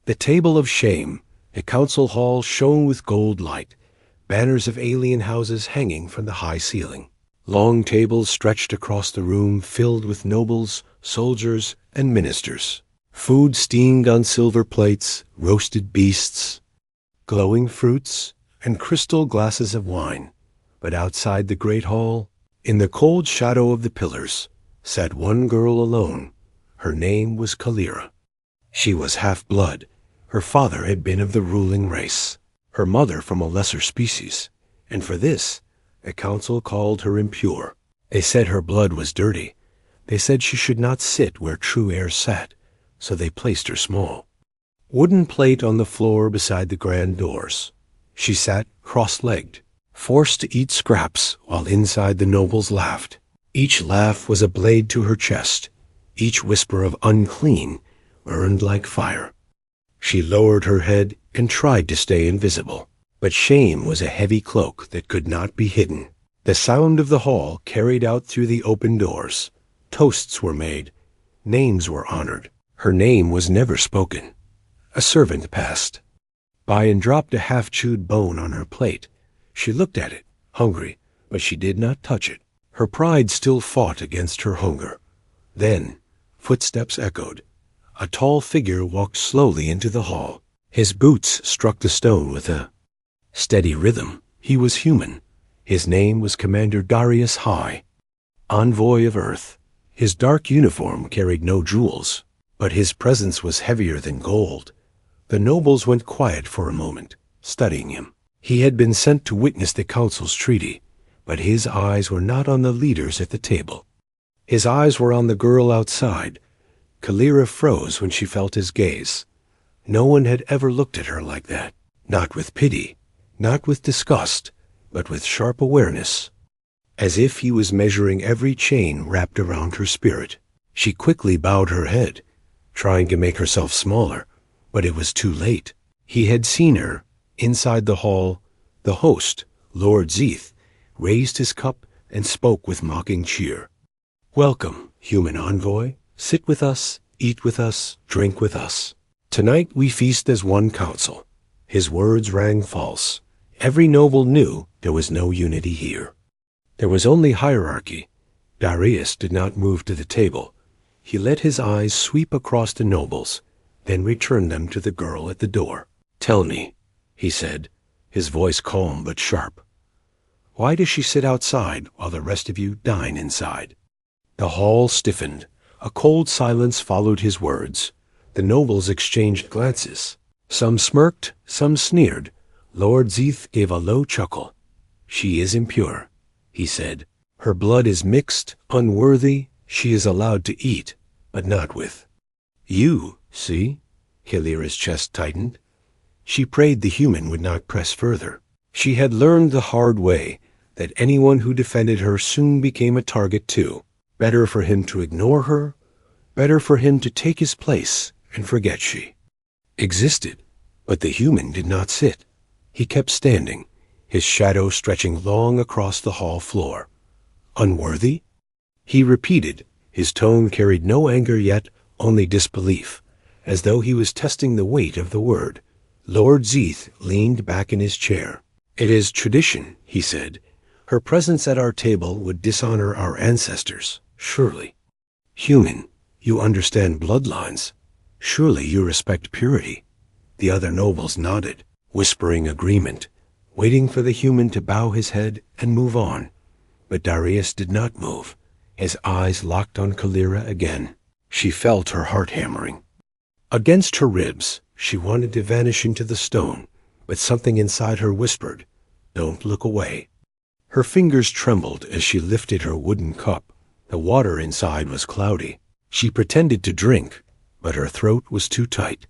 The table of shame, a council hall shone with gold light, banners of alien houses hanging from the high ceiling. Long tables stretched across the room filled with nobles, soldiers, and ministers. Food steamed on silver plates, roasted beasts, glowing fruits, and crystal glasses of wine. But outside the great hall, in the cold shadow of the pillars, sat one girl alone. Her name was Kalira. She was half-blood. Her father had been of the ruling race, her mother from a lesser species, and for this, a council called her impure. They said her blood was dirty. They said she should not sit where true heirs sat, so they placed her small. Wooden plate on the floor beside the grand doors. She sat cross-legged, forced to eat scraps while inside the nobles laughed. Each laugh was a blade to her chest. Each whisper of unclean burned like fire. She lowered her head and tried to stay invisible, but shame was a heavy cloak that could not be hidden. The sound of the hall carried out through the open doors. Toasts were made. Names were honored. Her name was never spoken. A servant passed by and dropped a half-chewed bone on her plate. She looked at it, hungry, but she did not touch it. Her pride still fought against her hunger. Then, footsteps echoed. A tall figure walked slowly into the hall. His boots struck the stone with a steady rhythm. He was human. His name was Commander Darius High, envoy of Earth. His dark uniform carried no jewels, but his presence was heavier than gold. The nobles went quiet for a moment, studying him. He had been sent to witness the council's treaty, but his eyes were not on the leaders at the table. His eyes were on the girl outside. Kalira froze when she felt his gaze. No one had ever looked at her like that. Not with pity, not with disgust, but with sharp awareness, as if he was measuring every chain wrapped around her spirit. She quickly bowed her head, trying to make herself smaller, but it was too late. He had seen her. Inside the hall, the host, Lord Zeeth, raised his cup and spoke with mocking cheer. "Welcome, human envoy. Sit with us, eat with us, drink with us. Tonight we feast as one council." His words rang false. Every noble knew there was no unity here. There was only hierarchy. Darius did not move to the table. He let his eyes sweep across the nobles, then returned them to the girl at the door. "Tell me," he said, his voice calm but sharp. "Why does she sit outside while the rest of you dine inside?" The hall stiffened. A cold silence followed his words. The nobles exchanged glances. Some smirked, some sneered. Lord Zeeth gave a low chuckle. "She is impure," he said. "Her blood is mixed, unworthy. She is allowed to eat, but not with you, see?" Kalira's chest tightened. She prayed the human would not press further. She had learned the hard way that anyone who defended her soon became a target too. Better for him to ignore her, better for him to take his place and forget she existed. But the human did not sit. He kept standing, his shadow stretching long across the hall floor. "Unworthy?" He repeated. His tone carried no anger yet, only disbelief, as though he was testing the weight of the word. Lord Zeeth leaned back in his chair. "It is tradition," he said. "Her presence at our table would dishonor our ancestors, surely. Human, you understand bloodlines. Surely you respect purity." The other nobles nodded, whispering agreement, waiting for the human to bow his head and move on. But Darius did not move. His eyes locked on Kalira again. She felt her heart hammering against her ribs. She wanted to vanish into the stone, but something inside her whispered, "Don't look away." Her fingers trembled as she lifted her wooden cup. The water inside was cloudy. She pretended to drink, but her throat was too tight.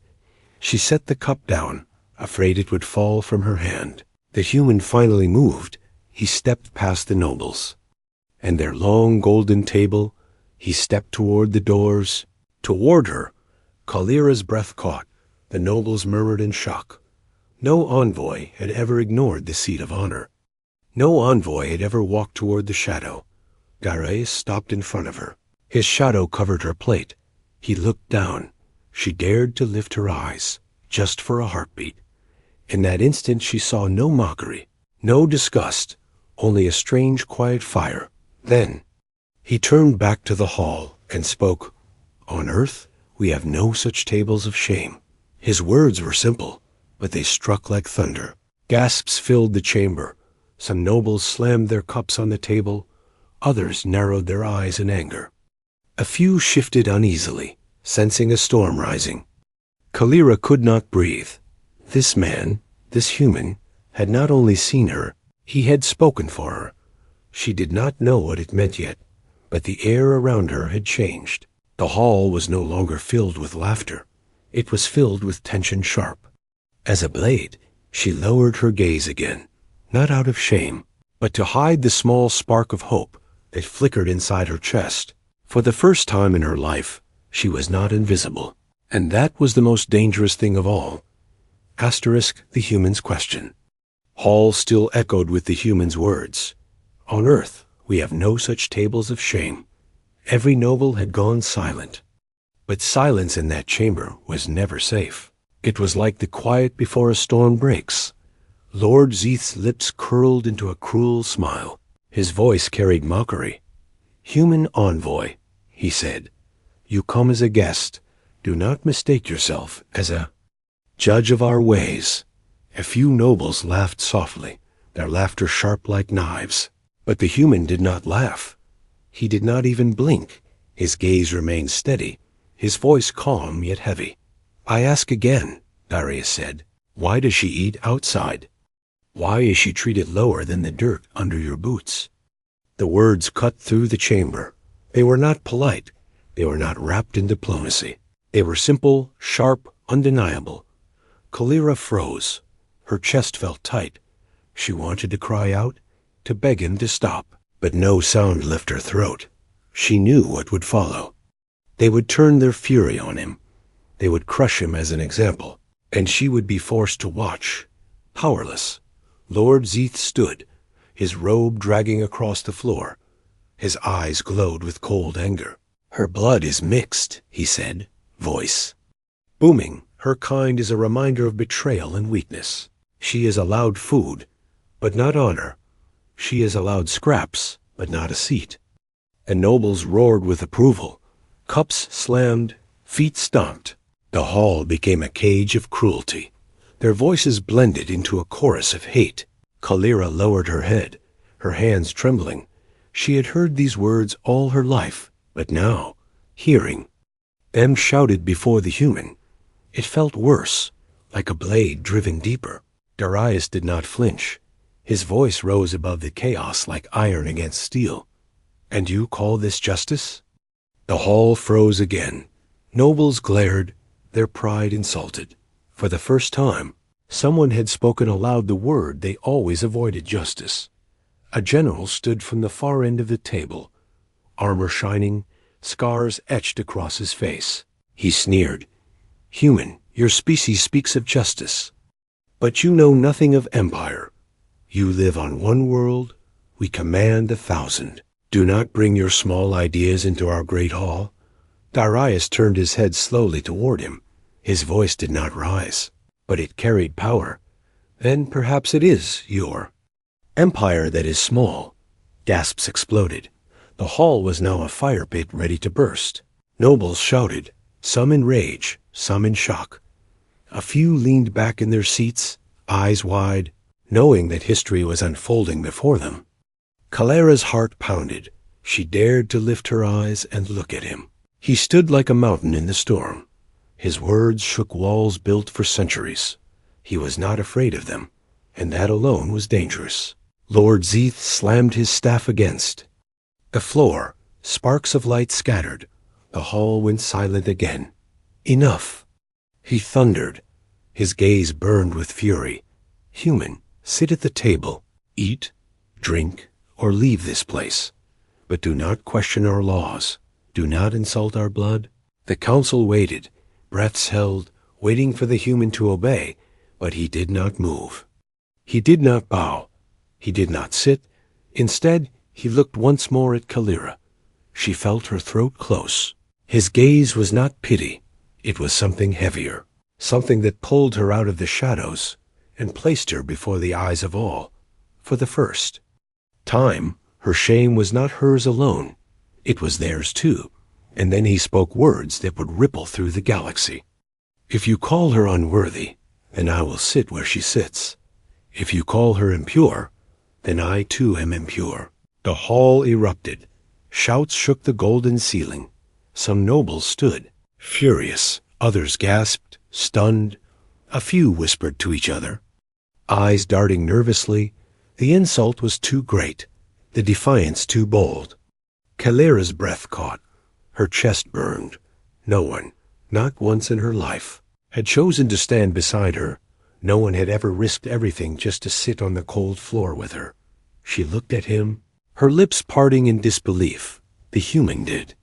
She set the cup down, afraid it would fall from her hand. The human finally moved. He stepped past the nobles and their long golden table. He stepped toward the doors. Toward her. Kalira's breath caught. The nobles murmured in shock. No envoy had ever ignored the seat of honor. No envoy had ever walked toward the shadow. Darius stopped in front of her. His shadow covered her plate. He looked down. She dared to lift her eyes. just for a heartbeat. In that instant she saw no mockery, no disgust, only a strange quiet fire. Then he turned back to the hall and spoke, "On earth we have no such tables of shame." His words were simple, but they struck like thunder. Gasps filled the chamber. Some nobles slammed their cups on the table. Others narrowed their eyes in anger. A few shifted uneasily, sensing a storm rising. Kalira could not breathe. This man, this human, had not only seen her, he had spoken for her. She did not know what it meant yet, but the air around her had changed. The hall was no longer filled with laughter. It was filled with tension sharp. As a blade, she lowered her gaze again, not out of shame, but to hide the small spark of hope that flickered inside her chest. For the first time in her life, she was not invisible. And that was the most dangerous thing of all. Asterisk the human's question. Hall still echoed with the human's words. On earth, we have no such tables of shame. Every noble had gone silent. But silence in that chamber was never safe. It was like the quiet before a storm breaks. Lord Zeeth's lips curled into a cruel smile. His voice carried mockery. "Human envoy," he said, "you come as a guest. Do not mistake yourself as a judge of our ways." A few nobles laughed softly, their laughter sharp like knives. But the human did not laugh. He did not even blink. His gaze remained steady, his voice calm yet heavy. "I ask again," Darius said, "why does she eat outside? Why is she treated lower than the dirt under your boots?" The words cut through the chamber. They were not polite. They were not wrapped in diplomacy. They were simple, sharp, undeniable. Kalira froze. Her chest felt tight. She wanted to cry out, to beg him to stop, but no sound left her throat. She knew what would follow. They would turn their fury on him. They would crush him as an example, and she would be forced to watch, powerless. Lord Zeeth stood, his robe dragging across the floor. His eyes glowed with cold anger. "Her blood is mixed," he said, voice booming. "Her kind is a reminder of betrayal and weakness. She is allowed food, but not honor. She is allowed scraps, but not a seat." And nobles roared with approval. Cups slammed, feet stomped. The hall became a cage of cruelty. Their voices blended into a chorus of hate. Kalira lowered her head, her hands trembling. She had heard these words all her life, but now, hearing them shouted before the human, it felt worse, like a blade driven deeper. Darius did not flinch. His voice rose above the chaos like iron against steel. "And you call this justice?" The hall froze again. Nobles glared, their pride insulted. For the first time, someone had spoken aloud the word they always avoided: justice. A general stood from the far end of the table, armor shining, scars etched across his face. He sneered. "Human, your species speaks of justice, but you know nothing of empire. You live on one world, we command 1,000. Do not bring your small ideas into our great hall." Darius turned his head slowly toward him. His voice did not rise, but it carried power. "Then perhaps it is your empire that is small." Gasps exploded. The hall was now a fire pit ready to burst. Nobles shouted, some in rage, some in shock. A few leaned back in their seats, eyes wide, knowing that history was unfolding before them. Kalira's heart pounded. She dared to lift her eyes and look at him. He stood like a mountain in the storm. His words shook walls built for centuries. He was not afraid of them, and that alone was dangerous. Lord Zeeth slammed his staff against the floor. Sparks of light scattered. The hall went silent again. "Enough," he thundered. His gaze burned with fury. "Human, sit at the table. Eat, drink, or leave this place. But do not question our laws. Do not insult our blood." The council waited, breaths held, waiting for the human to obey, but he did not move. He did not bow. He did not sit. Instead, he looked once more at Kalira. She felt her throat close. His gaze was not pity. It was something heavier. something that pulled her out of the shadows and placed her before the eyes of all, for the first time. Her shame was not hers alone, it was theirs too. And then he spoke words that would ripple through the galaxy. If you call her unworthy, then I will sit where she sits. If you call her impure, then I too am impure. The hall erupted. Shouts shook the golden ceiling. Some nobles stood, furious. Others gasped, stunned. A few whispered to each other, eyes darting nervously. The insult was too great, the defiance too bold. Kalira's breath caught. Her chest burned. No one, not once in her life, had chosen to stand beside her. No one had ever risked everything just to sit on the cold floor with her. She looked at him, her lips parting in disbelief. The human did.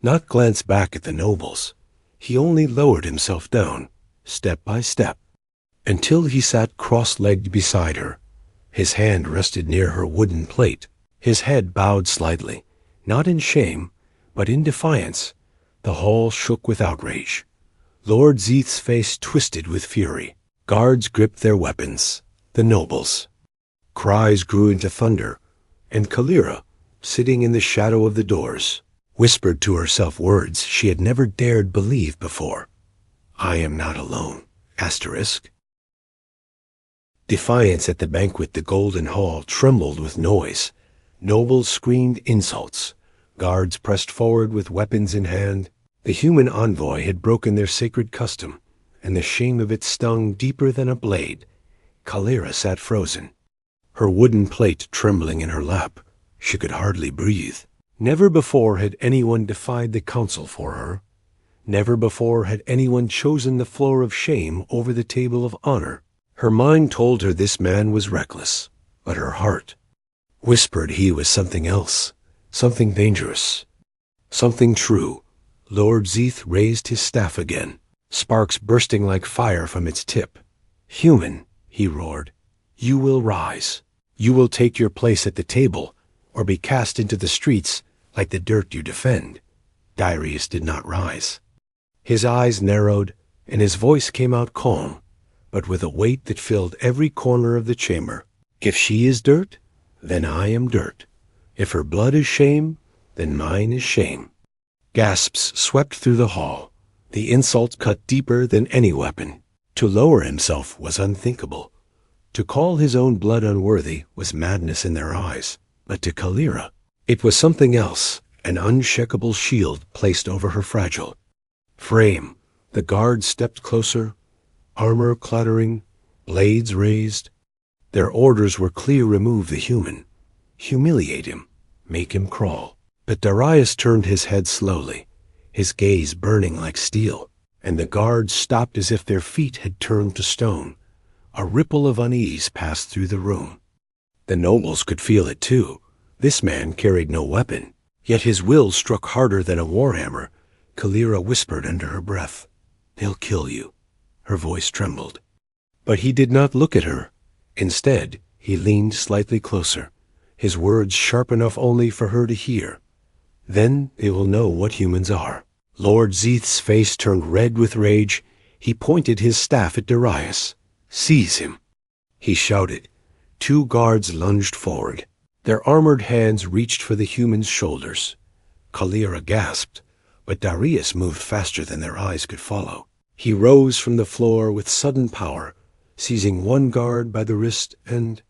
Not glance back at the nobles. He only lowered himself down, step by step, until he sat cross-legged beside her. His hand rested near her wooden plate. His head bowed slightly, not in shame, but in defiance. The hall shook with outrage. Lord Zeeth's face twisted with fury. Guards gripped their weapons. The nobles. Cries grew into thunder, and Kalira, sitting in the shadow of the doors, whispered to herself words she had never dared believe before. I am not alone. Asterisk. Defiance at the banquet. The golden hall trembled with noise. Nobles screamed insults. Guards pressed forward with weapons in hand. The human envoy had broken their sacred custom, and the shame of it stung deeper than a blade. Kalira sat frozen, her wooden plate trembling in her lap. She could hardly breathe. Never before had anyone defied the council for her. Never before had anyone chosen the floor of shame over the table of honor. Her mind told her this man was reckless, but her heart whispered he was something else, something dangerous, something true. Lord Zeeth raised his staff again, sparks bursting like fire from its tip. Human, he roared, you will rise. You will take your place at the table, or be cast into the streets like the dirt you defend. Darius did not rise. His eyes narrowed, and his voice came out calm, but with a weight that filled every corner of the chamber. If she is dirt, then I am dirt. If her blood is shame, then mine is shame. Gasps swept through the hall. The insult cut deeper than any weapon. To lower himself was unthinkable. To call his own blood unworthy was madness in their eyes. But to Kalira, it was something else, an unshakable shield placed over her fragile frame. The guards stepped closer, armor clattering, blades raised. Their orders were clear: remove the human, humiliate him, make him crawl. But Darius turned his head slowly, his gaze burning like steel, and the guards stopped as if their feet had turned to stone. A ripple of unease passed through the room. The nobles could feel it too. This man carried no weapon, yet his will struck harder than a warhammer. Kalira whispered under her breath, "They'll kill you." Her voice trembled. But he did not look at her. Instead, he leaned slightly closer, his words sharp enough only for her to hear. Then they will know what humans are. Lord Zeeth's face turned red with rage. He pointed his staff at Darius. "Seize him," he shouted. Two guards lunged forward. Their armored hands reached for the human's shoulders. Kalira gasped, but Darius moved faster than their eyes could follow. He rose from the floor with sudden power, seizing one guard by the wrist and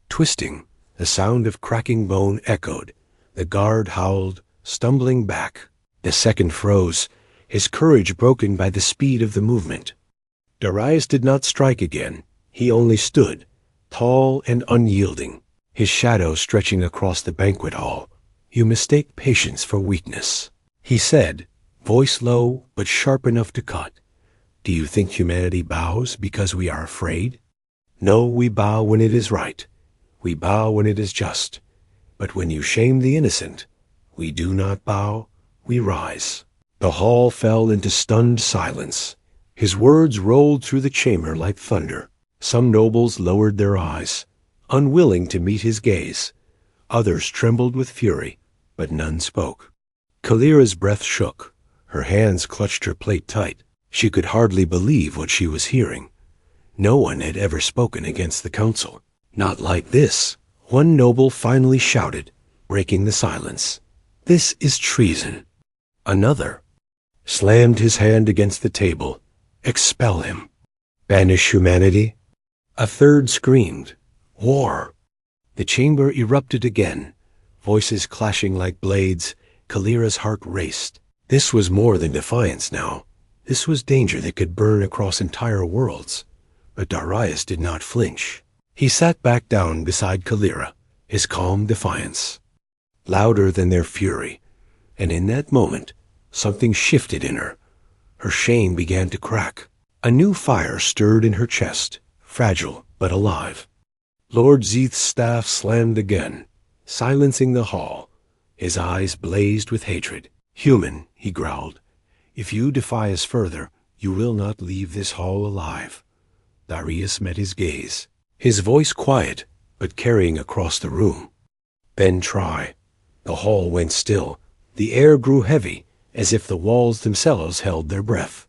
twisting. The sound of cracking bone echoed. The guard howled, stumbling back. The second froze, his courage broken by the speed of the movement. Darius did not strike again. He only stood, tall and unyielding, his shadow stretching across the banquet hall. "You mistake patience for weakness," he said, voice low but sharp enough to cut. "Do you think humanity bows because we are afraid? No, we bow when it is right. We bow when it is just. But when you shame the innocent, we do not bow, we rise." The hall fell into stunned silence. His words rolled through the chamber like thunder. Some nobles lowered their eyes, unwilling to meet his gaze. Others trembled with fury, but none spoke. Kalira's breath shook. Her hands clutched her plate tight. She could hardly believe what she was hearing. No one had ever spoken against the council. Not like this. One noble finally shouted, breaking the silence. "This is treason." Another slammed his hand against the table. "Expel him." "Banish humanity." A third screamed, "War." The chamber erupted again, voices clashing like blades. Kalira's heart raced. This was more than defiance now. This was danger that could burn across entire worlds. But Darius did not flinch. He sat back down beside Kalira, his calm defiance louder than their fury. And in that moment, something shifted in her. Her shame began to crack. A new fire stirred in her chest, fragile but alive. Lord Zeeth's staff slammed again, silencing the hall. His eyes blazed with hatred. "Human," he growled, "if you defy us further, you will not leave this hall alive." Darius met his gaze, his voice quiet but carrying across the room. "Then try." The hall went still. The air grew heavy, as if the walls themselves held their breath.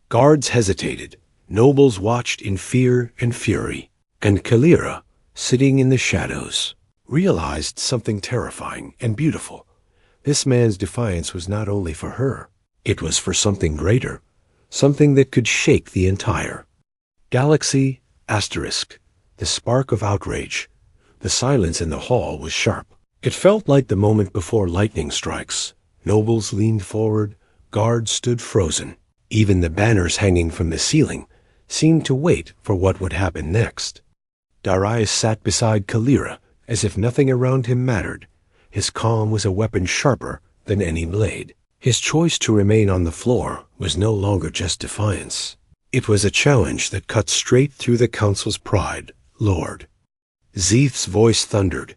Guards hesitated. Nobles watched in fear and fury. And Kalira, sitting in the shadows, realized something terrifying and beautiful. This man's defiance was not only for her. It was for something greater, something that could shake the entire galaxy. The spark of outrage. The silence in the hall was sharp. It felt like the moment before lightning strikes. Nobles leaned forward, guards stood frozen. Even the banners hanging from the ceiling seemed to wait for what would happen next. Darius sat beside Kalira, as if nothing around him mattered. His calm was a weapon sharper than any blade. His choice to remain on the floor was no longer just defiance. It was a challenge that cut straight through the council's pride. "Lord." Zeeth's voice thundered.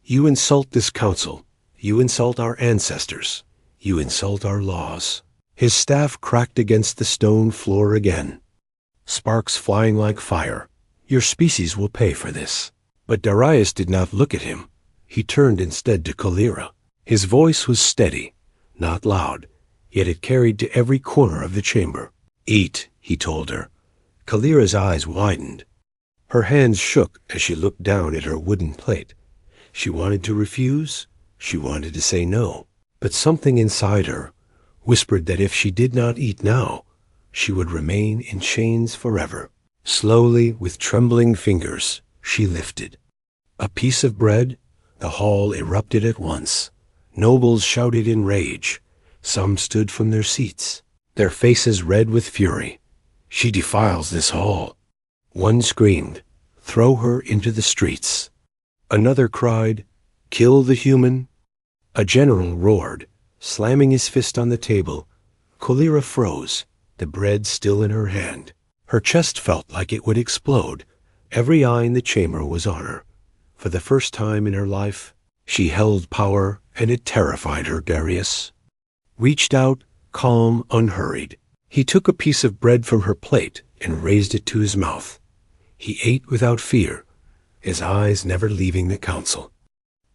"You insult this council. You insult our ancestors. You insult our laws." His staff cracked against the stone floor again, sparks flying like fire. "Your species will pay for this." But Darius did not look at him. He turned instead to Kalira. His voice was steady, not loud, yet it carried to every corner of the chamber. "Eat," he told her. Kalira's eyes widened. Her hands shook as she looked down at her wooden plate. She wanted to refuse. She wanted to say no. But something inside her whispered that if she did not eat now, she would remain in chains forever. Slowly, with trembling fingers, she lifted a piece of bread. The hall erupted at once. Nobles shouted in rage. Some stood from their seats, their faces red with fury. "She defiles this hall." One screamed, "Throw her into the streets." Another cried, "Kill the human." A general roared, slamming his fist on the table. Kalira froze, the bread still in her hand. Her chest felt like it would explode. Every eye in the chamber was on her. For the first time in her life, she held power, and it terrified her. Darius reached out, calm, unhurried. He took a piece of bread from her plate and raised it to his mouth. He ate without fear, his eyes never leaving the council.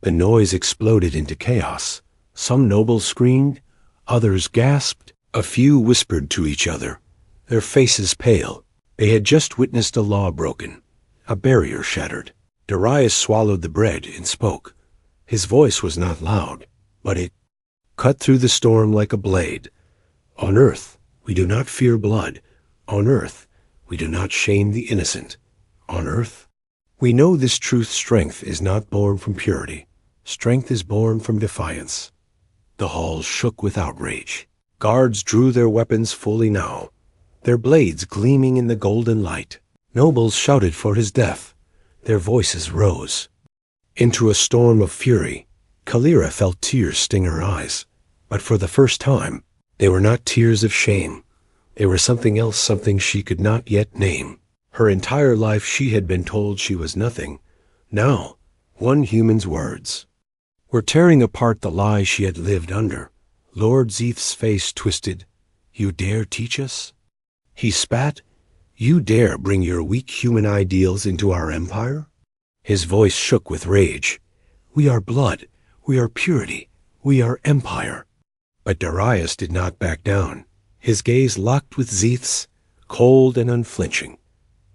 The noise exploded into chaos. Some nobles screamed, others gasped, a few whispered to each other, their faces pale. They had just witnessed a law broken, a barrier shattered. Darius swallowed the bread and spoke. His voice was not loud, but it cut through the storm like a blade. "On Earth, we do not fear blood. On Earth, we do not shame the innocent. On Earth, we know this truth: strength is not born from purity. Strength is born from defiance." The hall shook with outrage. Guards drew their weapons fully now, their blades gleaming in the golden light. Nobles shouted for his death. Their voices rose into a storm of fury. Kalira felt tears sting her eyes, but for the first time, they were not tears of shame. They were something else, something she could not yet name. Her entire life she had been told she was nothing. Now, one human's words were tearing apart the lie she had lived under. Lord Zeeth's face twisted. "You dare teach us?" He spat. "You dare bring your weak human ideals into our empire?" His voice shook with rage. "We are blood. We are purity. We are empire." But Darius did not back down. his gaze locked with Zeeth's, cold and unflinching.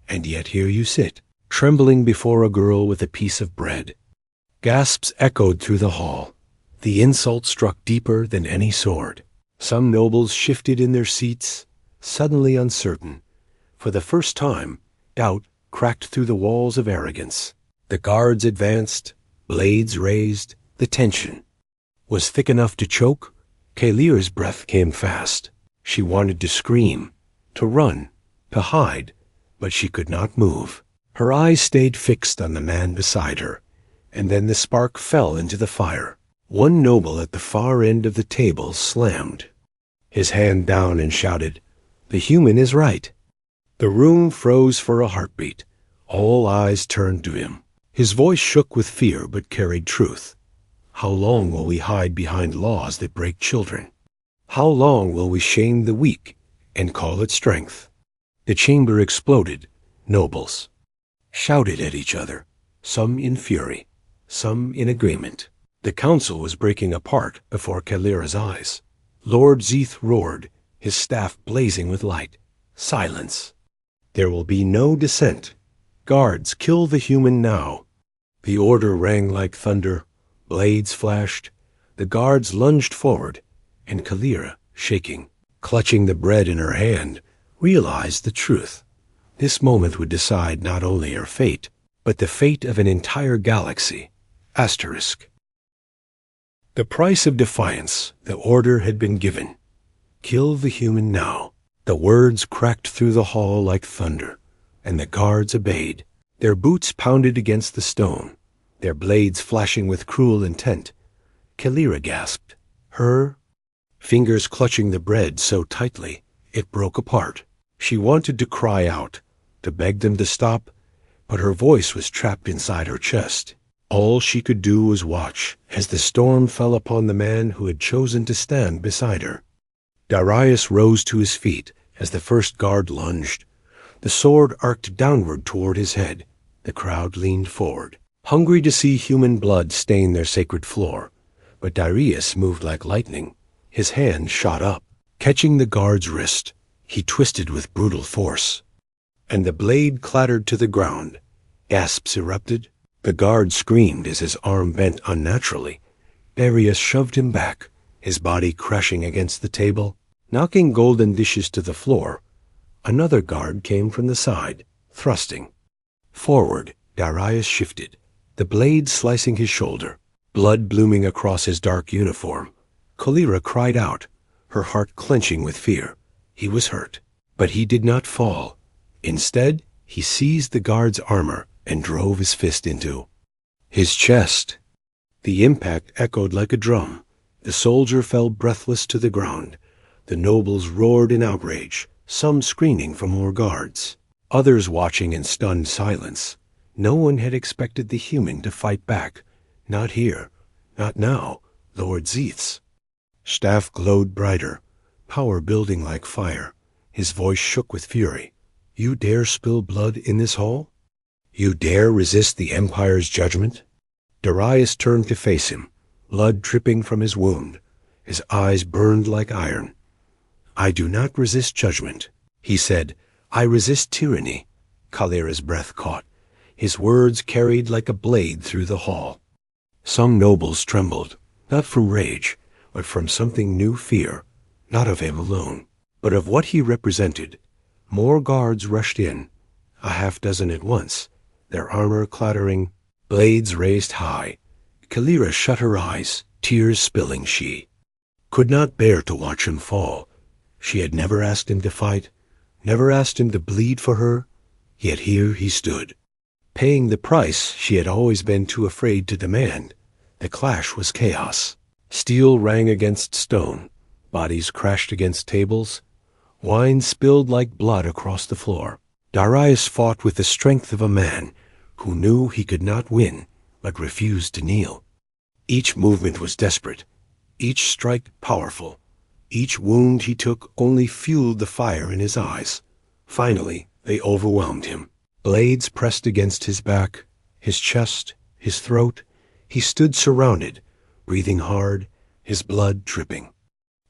"And yet here you sit, trembling before a girl with a piece of bread." Gasps echoed through the hall. The insult struck deeper than any sword. Some nobles shifted in their seats, suddenly uncertain. For the first time, doubt cracked through the walls of arrogance. The guards advanced, blades raised. The tension was thick enough to choke. Kalira's breath came fast. She wanted to scream, to run, to hide, but she could not move. Her eyes stayed fixed on the man beside her, and then the spark fell into the fire. One noble at the far end of the table slammed his hand down and shouted, "The human is right." The room froze for a heartbeat. All eyes turned to him. His voice shook with fear but carried truth. "How long will we hide behind laws that break children? How long will we shame the weak and call it strength?" The chamber exploded. Nobles shouted at each other, some in fury, some in agreement. The council was breaking apart before Kalira's eyes. Lord Zeeth roared, his staff blazing with light. "Silence! There will be no dissent. Guards, kill the human now." The order rang like thunder. Blades flashed. The guards lunged forward, and Kalira, shaking, clutching the bread in her hand, realized the truth. This moment would decide not only her fate, but the fate of an entire galaxy. Asterisk. The price of defiance. The order had been given. Kill the human now. The words cracked through the hall like thunder, and the guards obeyed. Their boots pounded against the stone, their blades flashing with cruel intent. Kalira gasped. Her fingers clutching the bread so tightly it broke apart. She wanted to cry out, to beg them to stop, but her voice was trapped inside her chest. All she could do was watch as the storm fell upon the man who had chosen to stand beside her. Darius rose to his feet as the first guard lunged. The sword arced downward toward his head. The crowd leaned forward, hungry to see human blood stain their sacred floor. But Darius moved like lightning. His hand shot up, catching the guard's wrist. He twisted with brutal force, and the blade clattered to the ground. Gasps erupted. The guard screamed as his arm bent unnaturally. Darius shoved him back, his body crashing against the table, knocking golden dishes to the floor. Another guard came from the side, thrusting. Forward, Darius shifted, the blade slicing his shoulder, blood blooming across his dark uniform. Kalira cried out, her heart clenching with fear. He was hurt, but he did not fall. Instead, he seized the guard's armor and drove his fist into his chest. The impact echoed like a drum. The soldier fell breathless to the ground. The nobles roared in outrage, some screaming for more guards, others watching in stunned silence. No one had expected the human to fight back. Not here, not now. Lord Zeeth's staff glowed brighter, power building like fire. His voice shook with fury. "You dare spill blood in this hall? You dare resist the Empire's judgment?" Darius turned to face him, blood dripping from his wound. His eyes burned like iron. "I do not resist judgment," he said. "I resist tyranny." Kalira's breath caught. His words carried like a blade through the hall. Some nobles trembled, not from rage, but from something new fear, not of him alone, but of what he represented. More guards rushed in, a half-dozen at once, their armor clattering, blades raised high. Kalira shut her eyes, tears spilling. She could not bear to watch him fall. She had never asked him to fight, never asked him to bleed for her, yet here he stood, paying the price she had always been too afraid to demand. The clash was chaos. Steel rang against stone, bodies crashed against tables, wine spilled like blood across the floor. Darius fought with the strength of a man who knew he could not win, but refused to kneel. Each movement was desperate, each strike powerful. Each wound he took only fueled the fire in his eyes. Finally, they overwhelmed him. Blades pressed against his back, his chest, his throat. He stood surrounded, breathing hard, his blood dripping.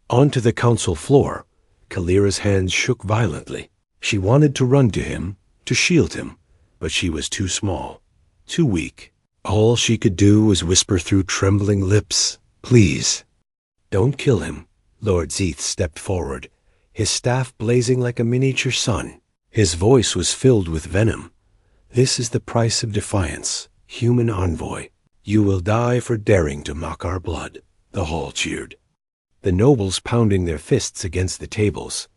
Onto the council floor, Kalira's hands shook violently. She wanted to run to him, to shield him, but she was too small, too weak. All she could do was whisper through trembling lips, "Please, don't kill him." Lord Zeeth stepped forward, his staff blazing like a miniature sun. His voice was filled with venom. "This is the price of defiance, human envoy. You will die for daring to mock our blood." The hall cheered. The nobles pounding their fists against the tables.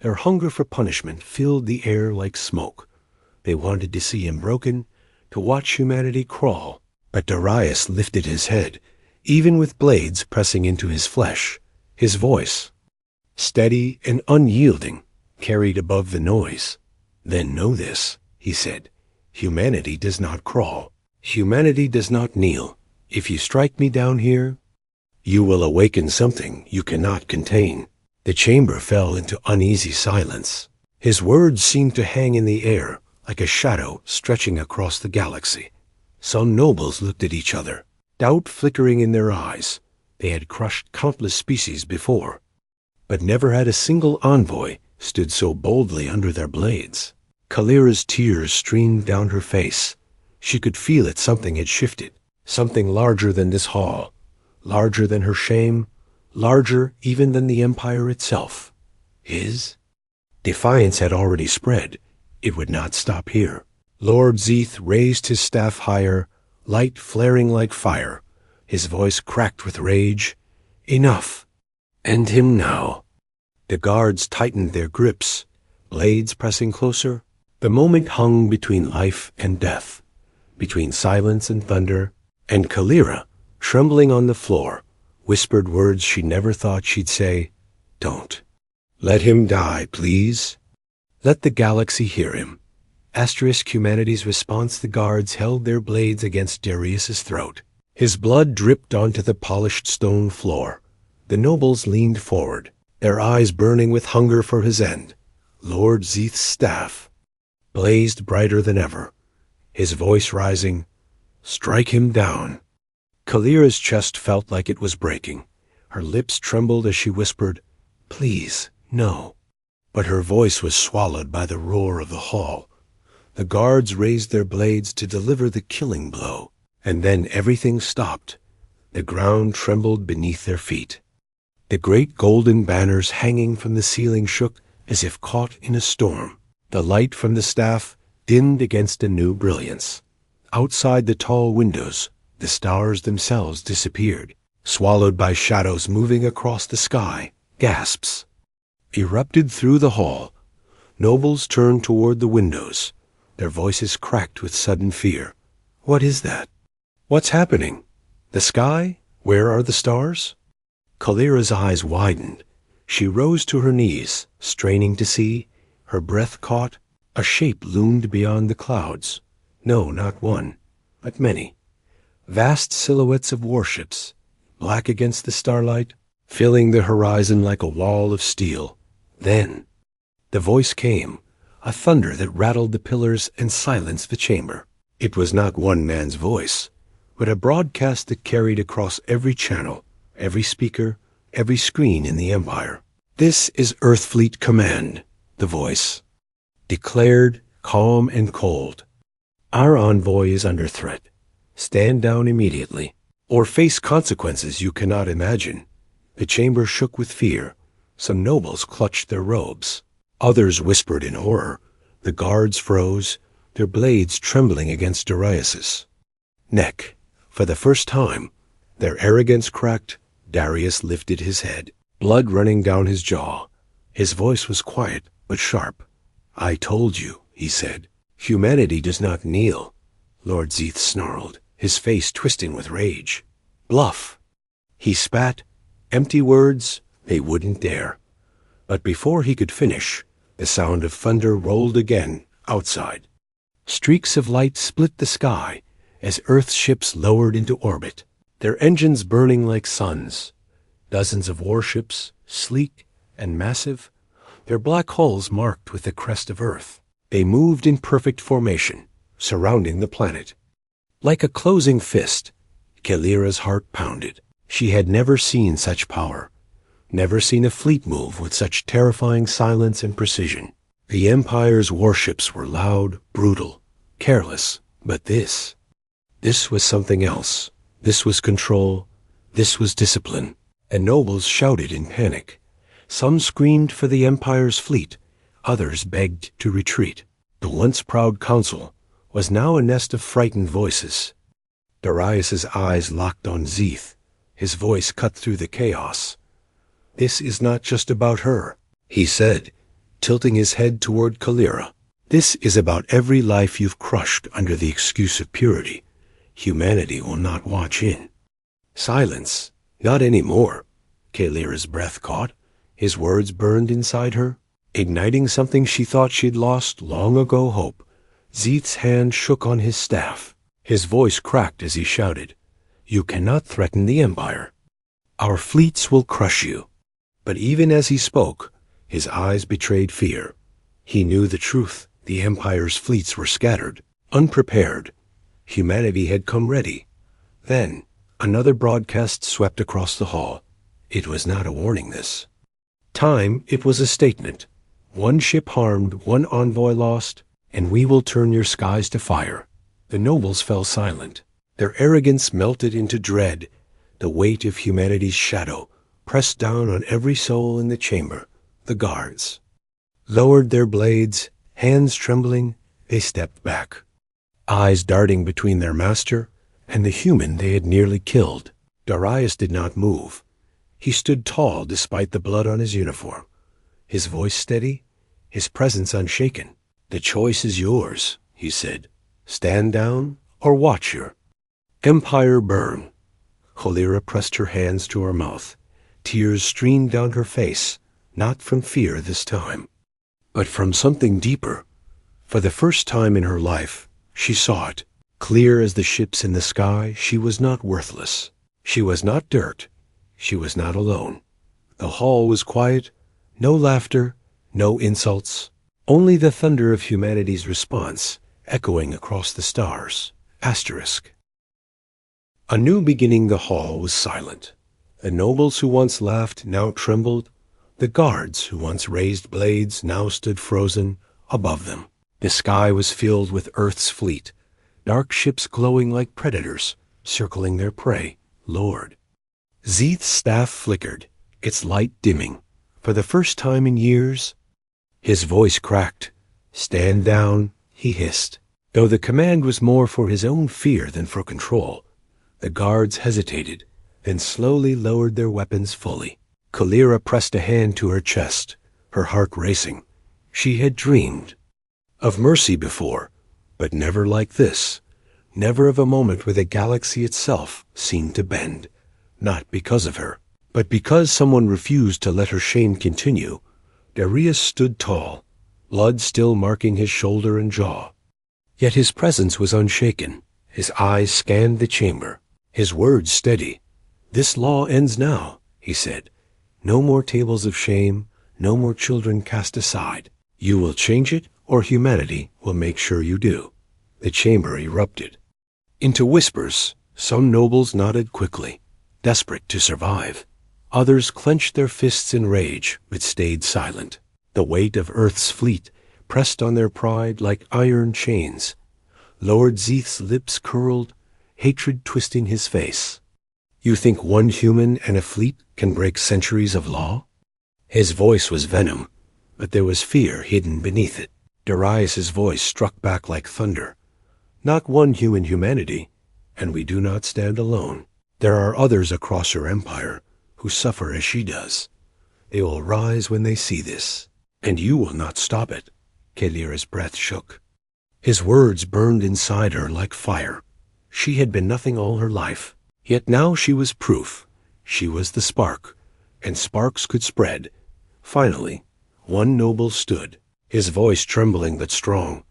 Their hunger for punishment filled the air like smoke. They wanted to see him broken, to watch humanity crawl. But Darius lifted his head, even with blades pressing into his flesh. His voice, steady and unyielding, carried above the noise. "Then know this," he said. "Humanity does not crawl. Humanity does not kneel. If you strike me down here, you will awaken something you cannot contain." The chamber fell into uneasy silence. His words seemed to hang in the air, like a shadow stretching across the galaxy. Some nobles looked at each other, doubt flickering in their eyes. They had crushed countless species before, but never had a single envoy stood so boldly under their blades. Kalira's tears streamed down her face. She could feel that something had shifted, something larger than this hall, larger than her shame, larger even than the Empire itself. His defiance had already spread. It would not stop here. Lord Zeeth raised his staff higher, light flaring like fire. His voice cracked with rage. "Enough! End him now." The guards tightened their grips, blades pressing closer. The moment hung between life and death, between silence and thunder, and Kalira, trembling on the floor, whispered words she never thought she'd say. "Don't. Let him die, please. Let the galaxy hear him." Humanity's response. The guards held their blades against Darius's throat. His blood dripped onto the polished stone floor. The nobles leaned forward, their eyes burning with hunger for his end. Lord Zeeth's staff blazed brighter than ever, his voice rising. "Strike him down." Kalira's chest felt like it was breaking. Her lips trembled as she whispered, "Please, no." But her voice was swallowed by the roar of the hall. The guards raised their blades to deliver the killing blow, and then everything stopped. The ground trembled beneath their feet. The great golden banners hanging from the ceiling shook as if caught in a storm. The light from the staff dimmed against a new brilliance. Outside the tall windows, the stars themselves disappeared, swallowed by shadows moving across the sky. Gasps erupted through the hall. Nobles turned toward the windows, their voices cracked with sudden fear. "What is that? What's happening? The sky? Where are the stars?" Kalira's eyes widened. She rose to her knees, straining to see. Her breath caught. A shape loomed beyond the clouds. No, not one, but many. Vast silhouettes of warships, black against the starlight, filling the horizon like a wall of steel. Then the voice came, a thunder that rattled the pillars and silenced the chamber. It was not one man's voice, but a broadcast that carried across every channel, every speaker, every screen in the Empire. "This is Earthfleet Command," the voice declared, calm and cold. "Our envoy is under threat. Stand down immediately, or face consequences you cannot imagine." The chamber shook with fear. Some nobles clutched their robes. Others whispered in horror. The guards froze, their blades trembling against Darius's neck. For the first time, their arrogance cracked. Darius lifted his head, blood running down his jaw. His voice was quiet but sharp. "I told you," he said. "Humanity does not kneel." Lord Zeeth snarled, his face twisting with rage. "Bluff." He spat. Empty words. They wouldn't dare. But before he could finish, the sound of thunder rolled again outside. Streaks of light split the sky as Earth's ships lowered into orbit, their engines burning like suns. Dozens of warships, sleek and massive, their black hulls marked with the crest of Earth. They moved in perfect formation, surrounding the planet. Like a closing fist, Kalira's heart pounded. She had never seen such power. never seen a fleet move with such terrifying silence and precision. The Empire's warships were loud, brutal, careless, but this was something else. This was control. This was discipline. And nobles shouted in panic. Some screamed for the Empire's fleet. Others begged to retreat. The once proud council was now a nest of frightened voices. Darius's eyes locked on Zeeth. His voice cut through the chaos. "This is not just about her," he said, tilting his head toward Kalira. "This is about every life you've crushed under the excuse of purity. Humanity will not watch in." Silence. Not anymore. Kalira's breath caught. His words burned inside her, igniting something she thought she'd lost long ago, hope. Zeeth's hand shook on his staff. His voice cracked as he shouted, "You cannot threaten the Empire. Our fleets will crush you." But even as he spoke, his eyes betrayed fear. He knew the truth. The Empire's fleets were scattered, unprepared. Humanity had come ready. Then, another broadcast swept across the hall. It was not a warning, this time. It was a statement. "One ship harmed, one envoy lost, and we will turn your skies to fire." The nobles fell silent. Their arrogance melted into dread. The weight of humanity's shadow pressed down on every soul in the chamber. The guards lowered their blades, hands trembling. They stepped back, eyes darting between their master and the human they had nearly killed. Darius did not move. He stood tall despite the blood on his uniform, his voice steady, his presence unshaken. "The choice is yours," he said. "Stand down or watch your empire burn." Kalira pressed her hands to her mouth. Tears streamed down her face, not from fear this time, but from something deeper. For the first time in her life, she saw it. Clear as the ships in the sky, she was not worthless. She was not dirt. She was not alone. The hall was quiet. No laughter, no insults. Only the thunder of humanity's response echoing across the stars. Asterisk. A new beginning. The hall was silent. The nobles who once laughed now trembled. The guards who once raised blades now stood frozen above them. The sky was filled with Earth's fleet, dark ships glowing like predators, circling their prey. Lord. Zeeth's staff flickered, its light dimming. For the first time in years, his voice cracked. "Stand down," he hissed. Though the command was more for his own fear than for control, the guards hesitated, then slowly lowered their weapons fully. Kalira pressed a hand to her chest, her heart racing. She had dreamed of mercy before, but never like this. Never of a moment where the galaxy itself seemed to bend. Not because of her, but because someone refused to let her shame continue. Darius stood tall, blood still marking his shoulder and jaw. Yet his presence was unshaken. His eyes scanned the chamber, his words steady. "This law ends now," he said. "No more tables of shame, no more children cast aside. You will change it, or humanity will make sure you do." The chamber erupted into whispers. Some nobles nodded quickly, desperate to survive. Others clenched their fists in rage, but stayed silent. The weight of Earth's fleet pressed on their pride like iron chains. Lord Zeeth's lips curled, hatred twisting his face. "You think one human and a fleet can break centuries of law?" His voice was venom, but there was fear hidden beneath it. Darius's voice struck back like thunder. "Not one human humanity, and we do not stand alone. There are others across her empire who suffer as she does. They will rise when they see this, and you will not stop it." Kalira's breath shook. His words burned inside her like fire. She had been nothing all her life, yet now she was proof. She was the spark, and sparks could spread. Finally, one noble stood, his voice trembling but strong.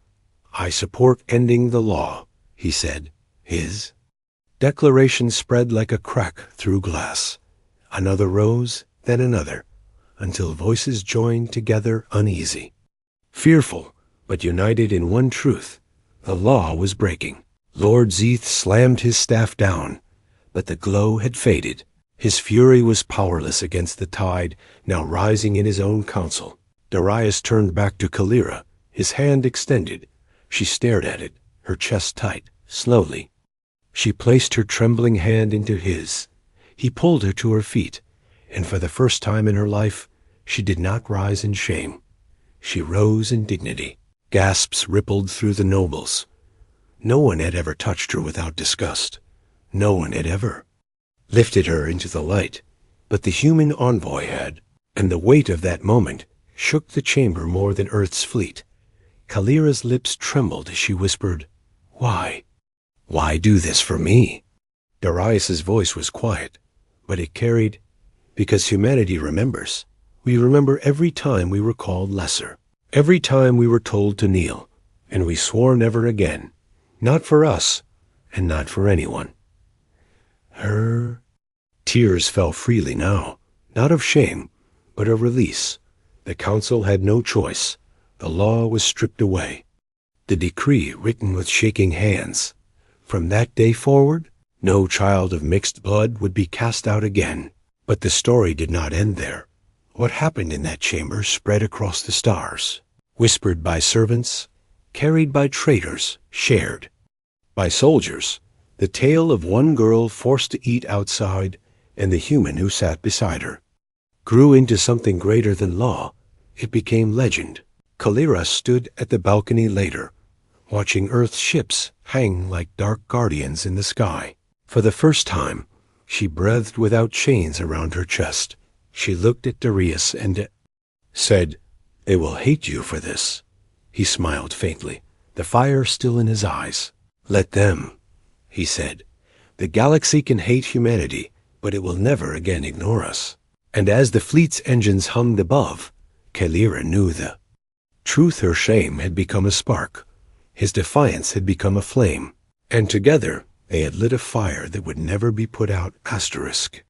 "I support ending the law," he said. His declaration spread like a crack through glass. Another rose, then another, until voices joined together uneasy, fearful, but united in one truth. The law was breaking. Lord Zeeth slammed his staff down, but the glow had faded. His fury was powerless against the tide now rising in his own council. Darius turned back to Kalira, his hand extended. She stared at it, her chest tight. Slowly, she placed her trembling hand into his. He pulled her to her feet, and for the first time in her life, she did not rise in shame. She rose in dignity. Gasps rippled through the nobles. No one had ever touched her without disgust. No one had ever lifted her into the light, but the human envoy had, and the weight of that moment shook the chamber more than Earth's fleet. Kalira's lips trembled as she whispered, "Why? Why do this for me?" Darius's voice was quiet, but it carried, because humanity remembers. We remember every time we were called lesser, every time we were told to kneel, and we swore never again, not for us, and not for anyone. Her tears fell freely now, not of shame, but of release. The council had no choice. The law was stripped away. The decree written with shaking hands. From that day forward, no child of mixed blood would be cast out again. But the story did not end there. What happened in that chamber spread across the stars, whispered by servants, carried by traitors, shared by soldiers. The tale of one girl forced to eat outside and the human who sat beside her grew into something greater than law. It became legend. Kalira stood at the balcony later, watching Earth's ships hang like dark guardians in the sky. For the first time, she breathed without chains around her chest. She looked at Darius and said, "They will hate you for this." He smiled faintly, the fire still in his eyes. "Let them," he said. "The galaxy can hate humanity, but it will never again ignore us." And as the fleet's engines hummed above, Kalira knew the truth. Her shame had become a spark. His defiance had become a flame. And together they had lit a fire that would never be put out. Asterisk.